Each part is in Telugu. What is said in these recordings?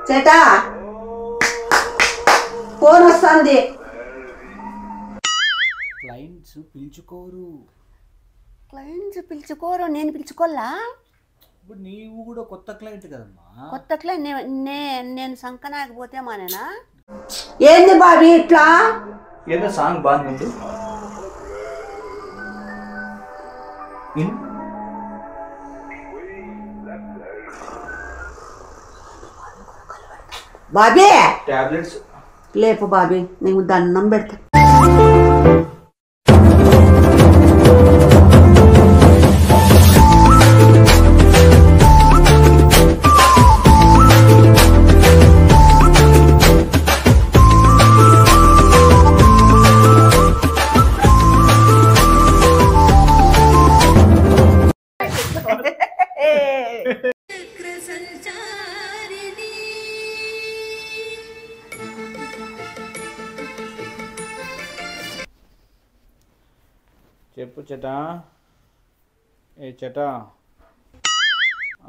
చేటా ఫోన్ వస్తుంది. క్లయింట్స్ పిలుచుకోరు. నేను పిలుచుకోవాలా? ఇప్పుడు నీవు కూడా కొత్త క్లయింట్ కదమ్మా. కొత్త క్లయింట్ నేను సంకనాకపోతే మానేనా? ఏంది బాబీ ఇట్లా? ఏదో సాంగ్ బాగుంది. బాబీ టాబ్లెట్స్ లేపు బాబీ, నీకు దండం పెడతా. చెప్పు చెటా. ఏ చెటా,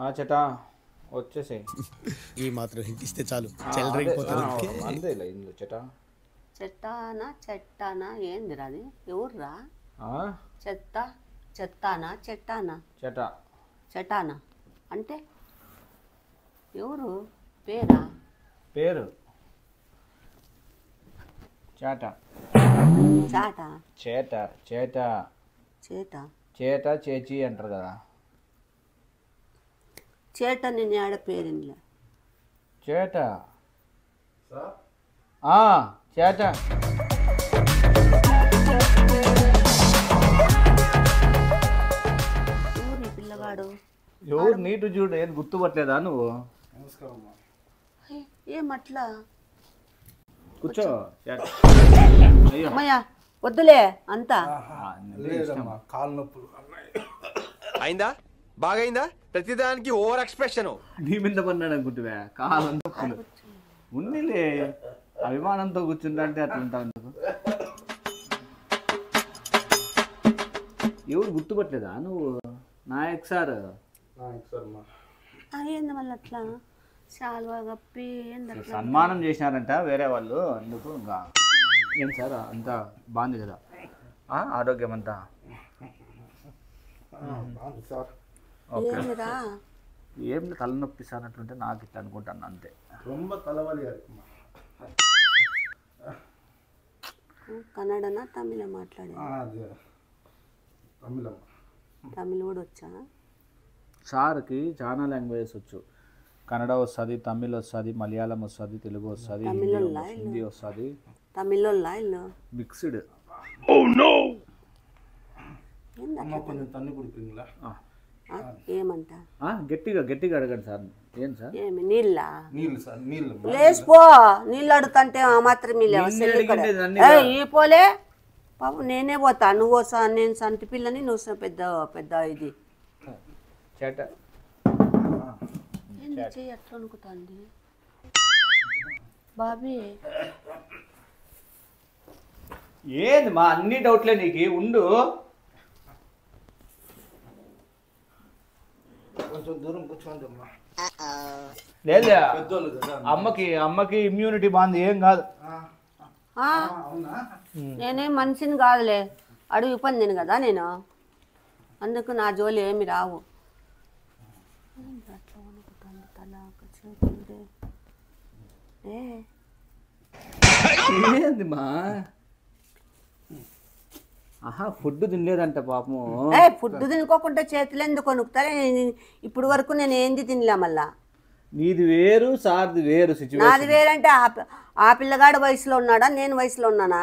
ఆ చెటా వచ్చేసాయి. ఈ మాత్రం హింట్ ఇస్తే చాలు చెల్లరైపోతారు. అంతేలే ఇందులో చెటా. చెట్టానా ఏందిరా అది? ఎవర్రా? చెట్టానా చెటా చెటానా అంటే ఎవరు? పేరా? పేరు చాట. చాట చేట చేట చేట చేట చేచి అంటారు కదా. చేట నేను ఆడ పేరులే. చేట చేట. ఎవరు పిల్లగాడు? ఎవరు నీటు చూడు, ఏది గుర్తుపట్టలేదా నువ్వు? ఏమట్లా? కూర్చో. అమ్మయ్యా వద్దులే అంతా. కాలు నొప్పులు అయిందా? బాగైందా? ప్రతిదానికి ఓవర్ ఎక్స్ప్రెషన్. నీ మీద పడినాడు అనుకుంటువా? కాలం నొప్పులు ఉన్నిలే. అభిమానంతో కూర్చుంటే అట్లుంటావు. ఎవరు గుర్తుపట్టలేదా నువ్వు? నాయక్ సార్. ఏంది మళ్ళీ అట్లా శాల్వా కప్పి సన్మానం చేసినారంట వేరే వాళ్ళు, అందుకు ఇంకా. ఏం సార్ అంతా బాగుంది కదా? ఆరోగ్యం అంతా ఏం తలనొప్పి సార్ అట్లుంటే నాకు ఇట్లా అనుకుంటాను అంతే. కన్నడనా తమిళ మాట్లాడే? తమిళ కూడా వచ్చా సార్కి? చాలా లాంగ్వేజెస్ వచ్చు. కన్నడ వస్తుంది, తమిళ్ వస్తుంది, మలయాళం వస్తుంది, తెలుగు వస్తుంది, హిందీ వస్తుంది. తమిళోళ్ళ ఇల్లు మిక్స్డ్. ఏమంట? గట్టిగా గట్టిగా అడగండి సార్. ఏం సార్? ఏమి నీళ్ళ? లేచిపో. నీళ్ళు అడుగుతుంటే ఆ మాత్రం ఈ పోలే పాప. నేనే పోతా. నువ్వు నేను సంటి పిల్లని, నువ్వు పెద్ద పెద్ద ఇది చేట. చెయ్యి అట్లా అనుకుతాంది బాబీ. ఏంది మా అన్ని డౌట్లే నీకు? ఉండు కొంచెం దూరం కూర్చోండి. లేదా అమ్మకి ఇమ్యూనిటీ బాగుంది, ఏం కాదు. నేనేం మనిషిని కాదులే, అడుగు పందిని కదా నేను, అందుకు నా జోలి ఏమి రావు. ఏంది మా? ఫుడ్ తినలేదంట పాపము. ఫుడ్ తినుకోకుండా చేతులు ఎందుకు కొనుక్కుతారే? ఇప్పుడు వరకు నేను ఏంది తినలే. మళ్ళా నీది వేరు, సార్ది వేరు సిచ్యువేషన్. నాది వేరంటే ఆ పిల్లగాడు వయసులో ఉన్నాడా, నేను వయసులో ఉన్నానా?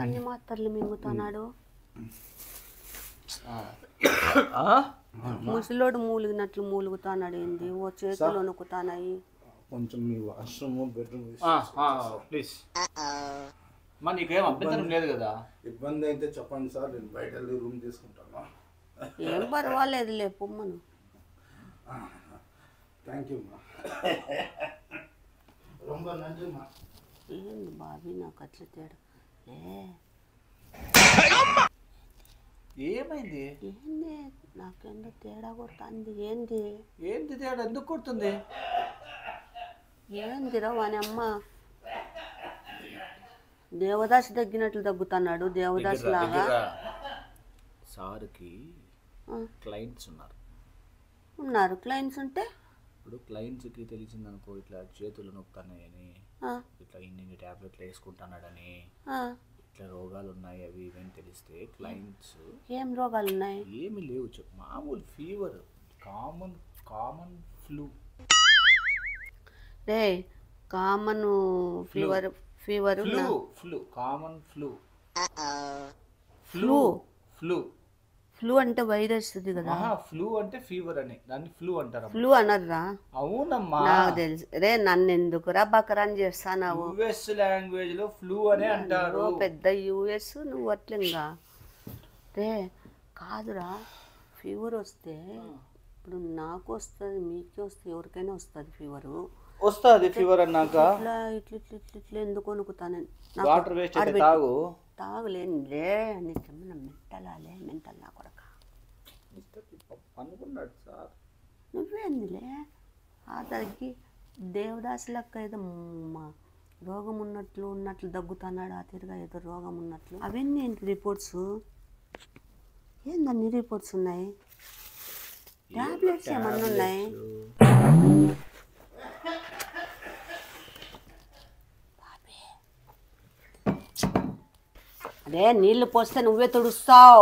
అన్ని మాత్రలు మింగుతున్నాడు. ముసలోడు మూలిగినట్లు మూలుగుతున్నాడు. ఏంది ఓ చేతులు వణుకుతానాయి. కొంచెం మీ వాష్రూమ్ బెడ్రూమ్ ప్లీజ్. మా నీకేం అభ్యంతరం లేదు కదా? ఇబ్బంది అయితే చెప్పండి సార్, నేను బయట వెళ్ళి రూమ్ తీసుకుంటాను. ఏం పర్వాలేదు లే పొమ్మను. థ్యాంక్ యూ మా. రొంబ నండి మా. ఏంది బాబీ నాకు అట్లా తేడా? ఏమైంది? ఏంది నాకేందో తేడా కొడుతుంది. ఏంది ఏంటి తేడా? ఎందుకు కొడుతుంది? ఏందిరా వాని అమ్మ దేవదాసి తగ్గినట్లు తగ్గుతున్నాడు. దేవదాసి లాగా. సార్కి క్లయింట్స్ ఉన్నారు. క్లయింట్స్ ఉంటే ఇప్పుడు క్లయింట్స్కి తెలిసిందనుకో ఇట్లా చేతులు నొక్కుతున్నాయని, ఇట్లా ఇన్ని ట్యాబ్లెట్లు వేసుకుంటున్నాడని, ఇట్లా రోగాలు ఉన్నాయి అవి ఇవన్నీ తెలిస్తే క్లయింట్స్ ఏం రోగాలు ఉన్నాయి? ఏమి లేవు, మామూలు ఫీవర్, కామన్ ఫ్లూ. రే common fever flu common flu flu flu flu అంటే వైరస్ కదా. ఫ్లూ అంటే ఫీవర్ అని, దాన్ని ఫ్లూ అంటారు. ఫ్లూ అనర్రా? అవునమ్మా, నాకు తెలుసు. రే నన్ను ఎందుకురా బకరాన్ చేస్తావు? యుఎస్ లాంగ్వేజ్ లో ఫ్లూ అని అంటారు. పెద్ద యుఎస్ నువ్వు అట్లింగా. రే కాదురా, ఫీవర్ వస్తే ఇప్పుడు నాకు వస్తుంది, మీకే వస్తుంది, ఎవరికైనా వస్తుంది ఫీవరు. వస్తుంది ఫీవర్ అన్నాక ఇట్లా ఇట్లా ఇట్లా ఇట్లా ఇట్లా ఎందుకు అనుకుతాను. వాటర్ వేస్ట్ అయితే తాగు. తాగులేనులే, నీకేమన్నా మెంటలాలే? మెంటల్ నా కొడక అనుకున్నాడు సార్. నువ్వేందిలే ఆతనికి దేవదాసి లెక్క ఏదో రోగం ఉన్నట్లు దగ్గుతున్నాడు. ఆ తిరుగా ఏదో రోగం ఉన్నట్లు. అవన్నీ ఏంటి రిపోర్ట్స్? ఏందన్ని రిపోర్ట్స్ ఉన్నాయి? టాబ్లెట్స్ ఏమన్నా ఉన్నాయి? అదే నీళ్లు పోస్తే నువ్వే తుడుస్తావు.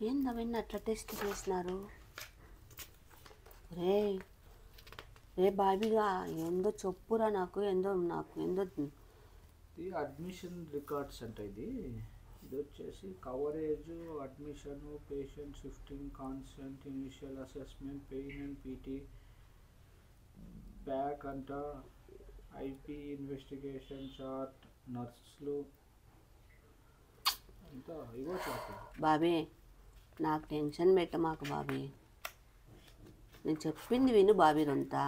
ఏందవన్నీ అట్లా టెస్ట్ చేసినారు? రే బాబీగా ఏందో చెప్పురా నాకు ఏందో ఇది అడ్మిషన్ రికార్డ్స్ అంటే ఇది వచ్చేసి coverage, admission, patient shifting, consent, initial assessment, pain and PT, back అంట, ఐపీ, ఇన్వెస్టిగేషన్ చార్ట్, నర్సులు అంతా ఇవో చార్ట్. బాబీ నాకు టెన్షన్ పెట్ట మాకు బాబీ, నేను చెప్పింది విను బాబీరంతా.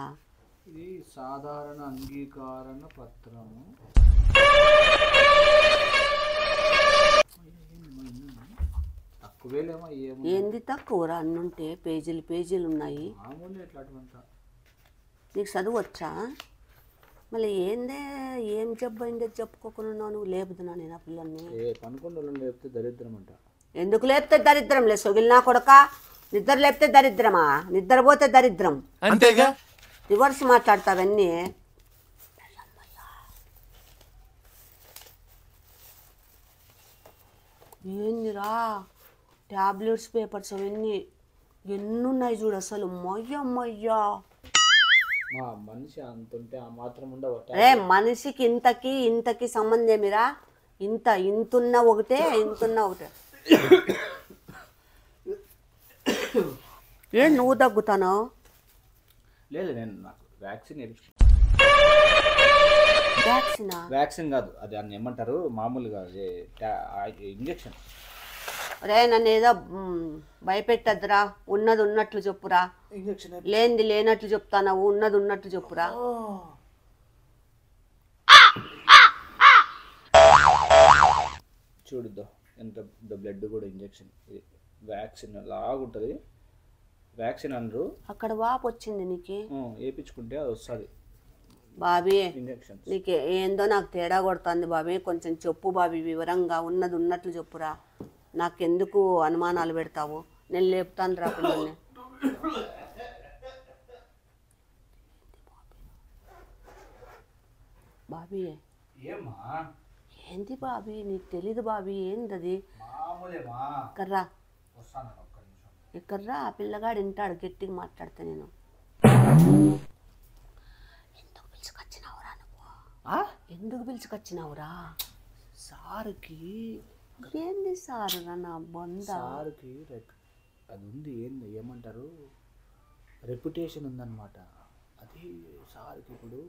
ఇది సాధారణ అంగీకారణ పత్రము. తక్కువేలేమో ఏంది తక్కువరా? అన్నుంటే పేజీలు ఉన్నాయి. మామూలు ఎట్లాంటివంతా. నీకు చదువు వచ్చా? మళ్ళీ ఏందే ఏం జబ్బు అయిందో చెప్పుకోకుండా నువ్వు లేపుతున్నా నేను ఆ పిల్లల్ని. పనుకొండ లేపితే దరిద్రం అంట. ఎందుకు లేపితే దరిద్రం? లే సొగిలినా కొడక. నిద్ర లేపితే దరిద్రమా? నిద్రపోతే దరిద్రం అంతేగా. రివర్స్ మాట్లాడతావన్నీ. ఏందిరా టాబ్లెట్స్ పేపర్స్ అవన్నీ ఎన్నున్నాయి చూడు అసలు. మయ్యా మా మనిషి అంతుంటే ఆ మాత్రం ఉండవు. రే మనిషికి ఇంతకి సంబంధం ఏమిరా? ఇంతున్న ఒకటే. ఏం నువ్వు దగ్గుతానో? లేదు, నేను నాకు వ్యాక్సిన్ వ్యాక్సిన్ కాదు, అది అన్ని ఏమంటారు మామూలుగా ఇంజెక్షన్. రే నన్ను ఏదో భయపెట్టద్దురా. ఉన్నది ఉన్నట్లు చెప్పురా. లేనిది లేనట్లు చెప్తాను. ఉన్నది ఉన్నట్లు చెప్పురా. చూడుద్దా ఎంత బ్లడ్ కూడా ఇంజెక్షన్. వ్యాక్సిన్ లాగుంటుంది. వ్యాక్సిన్ అనరు. అక్కడ వాపు వచ్చింది నీకు? వేయించుకుంటే అది వస్తుంది బాబీ. ఇంజెక్షన్. నీకు ఏందో నాకు తేడా కొడుతుంది బాబీ. కొంచెం చెప్పు బాబీ, వివరంగా ఉన్నది ఉన్నట్లు చెప్పురా. నాకెందుకు అనుమానాలు పెడతావు? నేను లేపుతాను రా పిల్లల్ని. బాబీ ఏంది బాబీ? నీకు తెలీదు బాబీ ఏందది? కర్రా ఎక్కడ్రా? ఆ పిల్లగాడు వింటాడు గట్టిగా మాట్లాడితే. నేను ఎందుకు పిలుచుకొచ్చినావురా నువ్వు? ఎందుకు పిలుచుకొచ్చినావురా? సార్కి ఏంది సార్ నా బొంద? సార్కి అది ఉంది. ఏమంటారు, రెప్యుటేషన్ ఉందన్నమాట. అది సార్కి ఇప్పుడు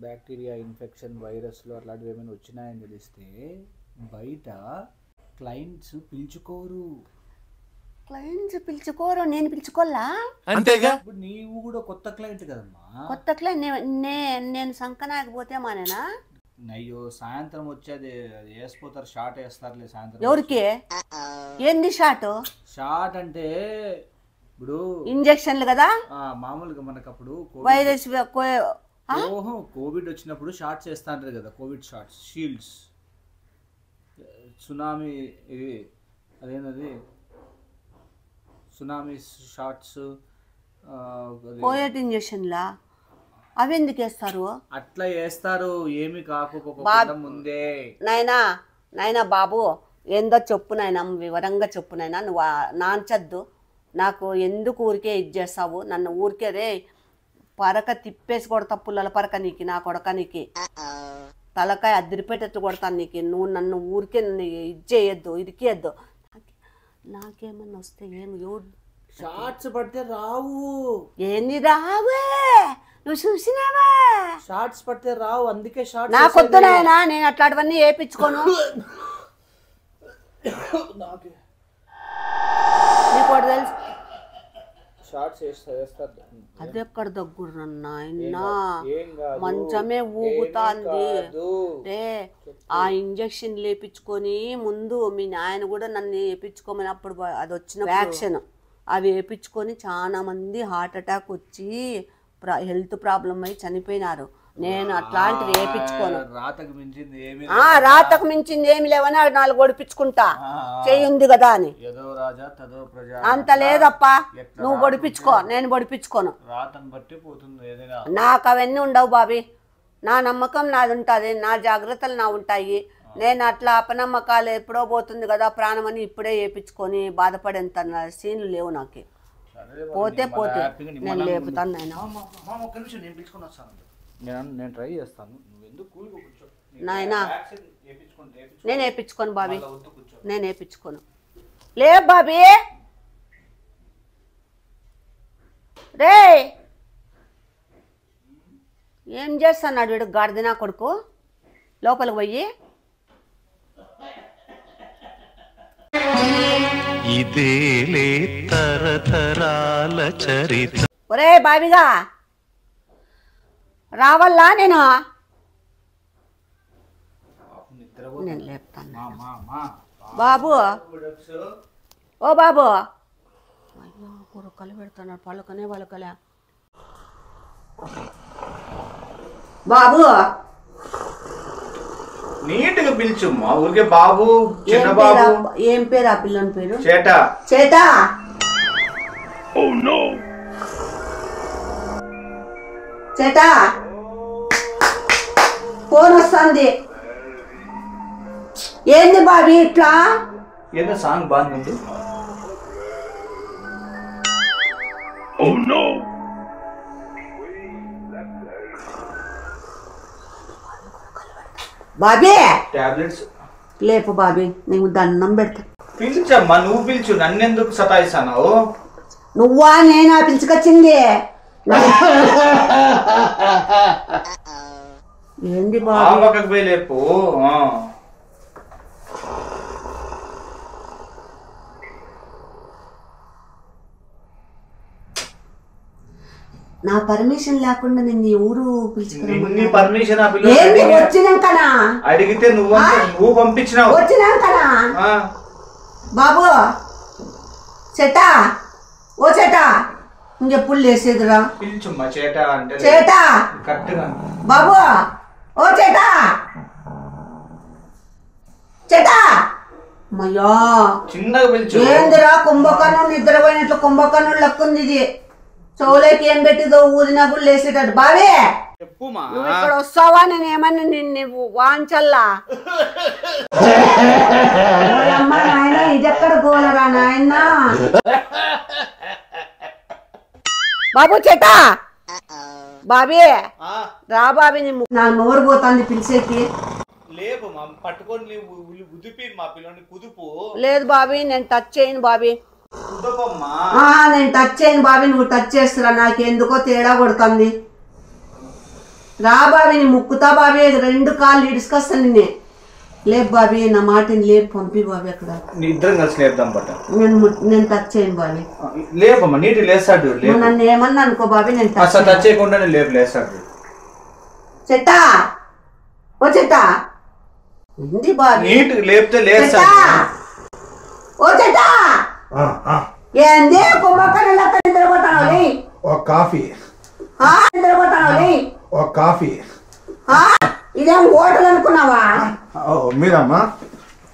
బ్యాక్టీరియా ఇన్ఫెక్షన్, వైరస్లు అట్లాంటివి ఏమైనా వచ్చినాయని తెలిస్తే బయట క్లయింట్స్ పిలుచుకోరు. క్లయింట్స్ పిలుచుకోరు, నేను పిలుచుకోవాలా? అంతేగా. ఇప్పుడు నీవు కూడా కొత్త క్లయింట్ కదమ్మా. కొత్త క్లయింట్ నేను సంకనాకపోతే మానేనా? అయ్యో సాయంత్రం వచ్చేది వేసిపోతారు, షార్ట్ వేస్తారులే సాయంత్రం. ఎవరికి? ఏంది షార్ట్? షార్ట్ అంటే ఇప్పుడు ఇంజక్షన్లు కదా మామూలుగా మనకు అప్పుడు వైరస్ కోవిడ్ వచ్చినప్పుడు షార్ట్స్ వేస్తాంటారు కదా, కోవిడ్ షార్ట్స్, షీల్డ్స్, సునామీ ఇవి అదేనది సునామీ షార్ట్స్, కోవిడ్ ఇంజక్షన్లా అవి ఎందుకు వేస్తారు? అట్లా వేస్తారు ఏమి కాకపోతే ముందే. నాయనా బాబు ఏందో చెప్పు నాయనా, వివరంగా చెప్పు నాయనా. నువ్వు నాంచద్దు, నాకు ఎందుకు ఊరికే ఇది చేస్తావు? నన్ను ఊరికే రే పరక తిప్పేసి కొడతా, పుల్లల పరక నీకు, నా కొడక నీకు తలకాయ అదిరిపెట్టేట్టు కొడతాను నీకు. నువ్వు నన్ను ఊరికే ఇది చేయొద్దు, ఇరికేయద్దు. నాకేమన్నా వస్తే ఎవరు షార్ట్స్ పడితే రావు. ఏంది రావే? నువ్వు చూసినావా? షార్ట్స్ పడితే రావు, అందుకే షార్ట్స్. నా కొద్దు నాయనా, నేను అట్లాంటివన్నీ వేయించుకోను. నీకు తెలుసు షార్ట్స్ వేస్తారు. అది ఎక్కడ దగ్గర నాయనా, మంచమే ఊగుతాంది రే. ఆ ఇంజక్షన్ లేపించుకొని ముందు మీ నాయన కూడా నన్ను వేయించుకోమని అప్పుడు అది వచ్చిన వ్యాక్సిన్ అవి వేయించుకొని చాలా మంది హార్ట్ అటాక్ వచ్చి హెల్త్ ప్రాబ్లం అయి చనిపోయినారు. నేను అట్లాంటివి వేయించుకోను. రాతకు మించింది ఏమి లేవని 4 గొడిపించుకుంటా, చెయ్యింది కదా అని. అంత లేదప్పా, నువ్వు గొడిపించుకో, నేను గొడిపించుకోను. నాకు అవన్నీ ఉండవు బాబీ. నా నమ్మకం నాది ఉంటుంది, నా జాగ్రత్తలు నా ఉంటాయి. నేను అట్లా అపనమ్మకాలు ఎప్పుడో పోతుంది కదా ప్రాణం అని ఇప్పుడే వేయించుకొని బాధపడేంత సీన్లు లేవు నాకు. పోతే పోతే నేను లేపుతాను నేను ట్రై చేస్తాను. నాయనా నేను వేయించుకోను బాబీ, నేను వేయించుకోను. లే బాబీ రే, ఏం చేస్తున్నాడు వీడు గాడిదినా కొడుకు? లోపలికి పోయి ఇదేలే తరతరాల చరిత్ర. ఒరే బాబిగా రావల్లా? నేను లేపుతాను బాబు. ఓ బాబు, అయ్యో కురకలు పెడుతున్నాడు, పలుకనే పలుకలే. బాబు నీట్గా పిలుచు, మా ఊరికే బాబు, చిన్న బాబు. ఏం పేరు ఆ పిల్లని పేరు? చేటా. చేటా చేటా ఫోన్ వస్తుంది. ఏంది బాబీ ఇట్లా? ఏదో సాంగ్ బాగుంది. బాబీ టాబ్లెట్స్ లేపు బాబీ, నీకు దండం పెడతా. పిలిచమ్మా, నువ్వు పిలిచు, నన్నెందుకు సతాయిస్తావు? నువ్వా నేనా పిలుచుకొచ్చింది? ఏంది బాబు పోయి లేపు. నా పర్మిషన్ లేకుండా నేను ఊరు పిలుచుకున్నా. పర్మిషన్ వచ్చినాకనా అడిగితే నువ్వు పంపించినావు. వచ్చినాకనా బాబు? చేటా ఓ చేటా, ఇంకెప్పుడు లేసేదిరా? పిలుచుమ్మా చేటా అంటే. చేటా కరెక్ట్గా బాబు. ఓ చేటా చేటా. అమ్మయ్యా చిన్నగా పిలుచు. ఏందిరా కుంభకర్ణుడు నిద్రపోయినట్లు కుంభకర్ణుడు లక్కుంది ఇది. చౌలేకి ఏం పెట్టిదో ఊదినా కూడా లేసేటాడు. బావే నువ్వు ఇక్కడ వస్తావా? నేను ఏమన్నా నిన్ను వాంచల్లా? అమ్మా నాయన, ఇది ఎక్కడ గోలరా నాయన? బాబు చేటా, బాబీ రా బాబీ, నా నోరు పోతుంది పిలిచేకి. లేపు పట్టుకొని ఉదిపి మా పిల్లని కుదుపు. లేదు బాబీ, నేను టచ్ చేయను బాబీ. కుదపమ్మా. నేను టచ్ చేయను బాబీ, నువ్వు టచ్ చేస్తురా, నాకెందుకో తేడా కొడుతుంది. రా బాబీ, నీ ముక్కుతా బాబీ, 2 కాళ్ళు ఇడుచుకొస్తాను నిన్నే. లేపు బాబీ, నా మాటని లేపు పంపి బాబీ అక్కడ. నీ ఇద్దరం కలిసి లేపుదాం బట్ట. నేను టచ్ చేయను బాబీ. లేపమ్మా, నీటి లేస్తాడు. నన్ను ఏమన్నా అనుకో బాబీ, నేను టచ్ చేయకుండా లేస్తాడు. చెట్టా ఓ చెట్టా ఉంది బాబీ, నీటి లేపితే లేస్తాడు. ఓ చెట్టా ఏంది కుమ్మక్కడలా నిద్రపోతాను. ఒక కాఫీ, నిద్రపోతాను. ఒక కాఫీ. ఇదేం హోటల్ అనుకున్నావా? మీరమ్మా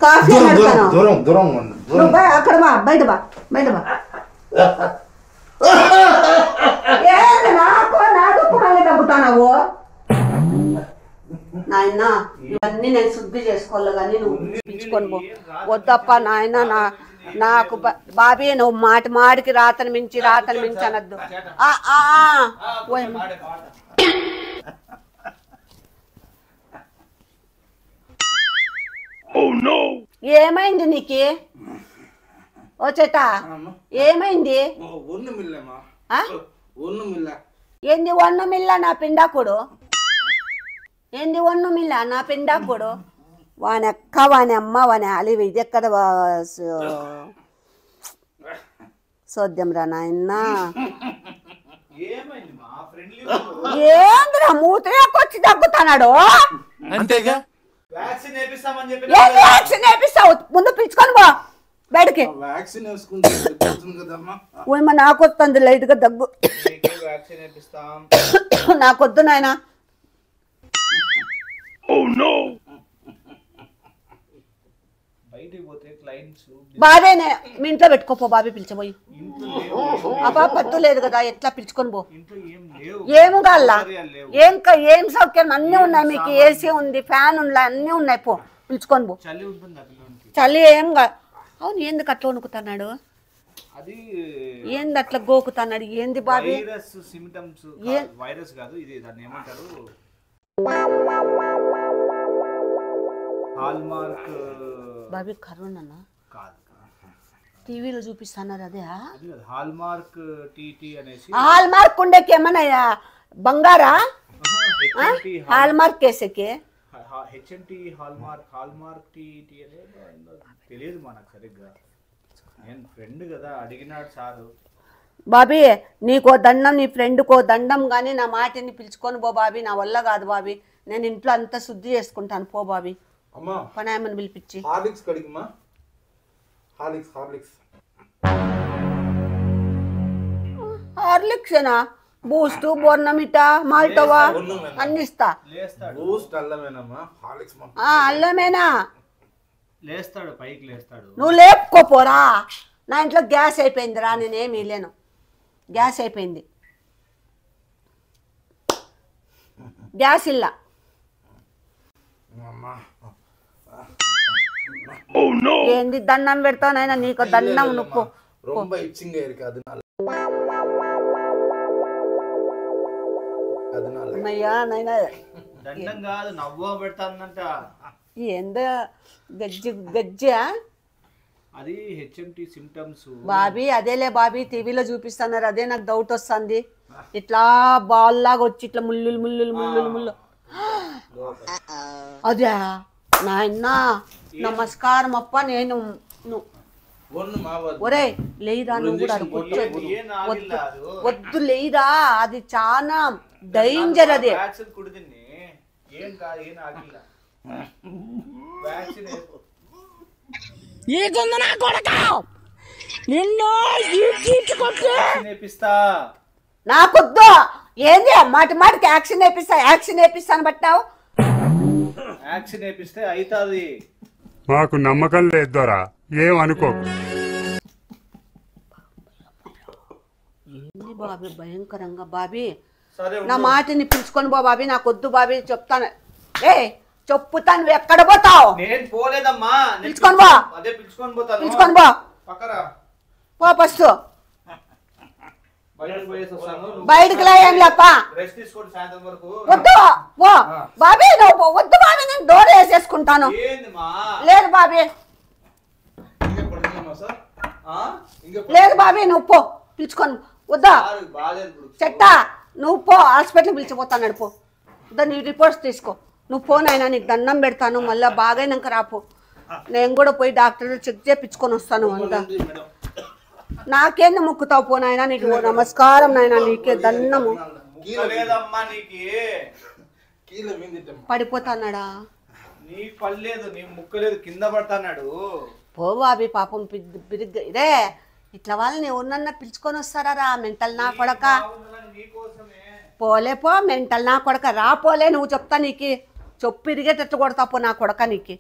కాఫీ దూరం దూరం అక్కడ బా, బయట బా, బయట బా. నాకు కుక్కల్ని తగ్గుతావు నాయన. ఇవన్నీ నేను శుద్ధి చేసుకోవాలి కానీ నువ్వు పిలుచుకొని పో. వద్దప్ప నాయన, నాకు బాబీ నువ్వు మాటికి రాతను మించి అనద్దు. ఏమైంది నీకు? ఓ చెట్టా ఏమైంది? ఏంది ఒన్ను మిల్ల నా పిండాకుడు? ఏంది ఒన్ను మిల్ల నా పిండాకుడు? వాని అక్క వాని అమ్మ వాని అలివి ఇది ఎక్కడ సోద్యం రా నాయన. ఏంద్రా మూత్రేకొచ్చి తగ్గుతున్నాడు? అంతేగా వ్యాక్సిన్ వేపిస్తావు, ముందు పిలుచుకొని పో బయటకి. ఏమో నాకు వస్తుంది లైట్ గా దగ్గు. నాకొద్దు నాయన. బాబే మీ ఇంట్లో పెట్టుకోపో బాబీ, పిలిచబోయి. అబ్బా పత్తు లేదు కదా, ఎట్లా పిలుచుకొని పో. ఏమి కాల్లా? ఏం సౌకర్యం అన్నీ ఉన్నాయి మీకు. ఏసీ ఉంది, ఫ్యాన్ ఉన్నాయి, అన్నీ ఉన్నాయి. పో పిలుచుకొని పో. చలి ఏం కాదు. అవును, ఎందుకు అట్లా వణుకుతున్నాడు? ఏంది అట్లా గోకుతున్నాడు? ఏంది బాబీ? వైరస్ కాదు ఇది, దాన్ని ఏమంటారు? హాల్మార్క్ బాబీ. కరోనా కాదు, టీవీలో చూపిస్తున్నారు అదే. హాల్మార్క్ టీటీ అనేసి. హాల్మార్క్ ఉండేకి ఏమన్నా బంగారా? హాల్మార్క్ కేసేకి హెచ్ఎంటి హాల్మార్క్ టీటీ అనేది తెలియదు మనకు సరిగ్గా. నేను ఫ్రెండ్ కదా, అడిగినాడు సారు. బాబీ నీకో దండం, నీ ఫ్రెండ్కో దండం, కానీ నా మాటని పిలుచుకొని పో బాబీ. నా వల్ల కాదు బాబీ, నేను ఇంట్లో అంతా శుద్ధి చేసుకుంటాను. పో బాబీ, పనాయమని పిలిపించి. హార్లిక్స్ కడిగిమ్మా, హార్లిక్స్. హార్లిక్సేనా? బూస్ట్, బోర్నమిటా, మాల్టోవా అన్ని ఇస్తా. అల్లమేనా? లేస్తాడు, పైకి లేస్తాడు. నువ్వు లేపుకోపోరా. నా ఇంట్లో గ్యాస్ అయిపోయిందిరా, నేనేమి లేను. గ్యాస్ అయిపోయింది, గ్యాస్ ఇల్లా. ఏంది దండం పెడతావు నాయన? నీకు దండం నొప్పు. అమ్మయ్యా నాయన, దండం కాదు, నవ్వ పెడతానంట. ఏందో గజ్జా అది హెచ్ఎంటి సిమ్టమ్స్ బాబీ. అదేలే బాబీ, టీవీలో చూపిస్తున్నారు, అదే నాకు డౌట్ వస్తుంది. ఇట్లా బాల్ లాగా వచ్చి ఇట్లా ముళ్ళు. అదే నాయన. నమస్కారం అప్ప. నేను ఒరే లేయిరా, నువ్వు కూడా వద్దు లేయిరా, అది చాలా డేంజర్. అదే నాకొద్దు. ఏంది మాటికి యాక్షన్ వేపిస్తాను బట్టావు. యాక్షన్ వేపిస్తే అవుతుంది. మాకు నమ్మకం లేదు దొరా, ఏమనుకో. ఏంది బాబీ భయంకరంగా? బాబీ నా మాటని పిలుచుకొని పో బాబీ. నాకొద్దు బాబీ, చెప్తాను. చెప్పుతాను, నువ్వు ఎక్కడ పోతావు? నేను పోలేదమ్మా, పిలుచుకొని పో. అదే పిలుచుకొని పోతాను. పిలుచుకొని పో, పో ఫస్ట్. బయటకు లేప. వద్దు బాబీ, నువ్వు వద్దు బాబీ, నేను డోర్ వేసేసుకుంటాను. లేదు బాబీ, లేదు బాబీ, నువ్వు పో పిలుచుకొని. వద్దా చెట్టా, నువ్వు పో, హాస్పిటల్కి పిలిచిపోతాను. పో, నీ రిపోర్ట్స్ తీసుకో. నువ్వు పోనైనా నీకు దండం పెడతాను, మళ్ళీ బాగైనాక రాపో. నేను కూడా పోయి డాక్టర్ చెక్ చేయించుకొని వస్తాను అంతా. నాకేంది మొక్కుతావు పోనాయనా, నీకు నమస్కారం నాయనా, నీకే దండము. పడిపోతాన్నాడా? నీ పర్లేదు, నీ ముక్కలేదు, కింద పడతాన్నాడు. పో బాబీ పాపం బిరిగ్గా ఇదే ఇట్లా వాళ్ళని ఎవరినన్నా పిలుచుకొని వస్తారా? మెంటల్ నా కొడక, పోలే పో మెంటల్ నా కొడక, రా పోలే. నువ్వు చెప్తా నీకు చెప్పు ఇరిగేటట్టు కొడతా పో నా కొడక నీకు.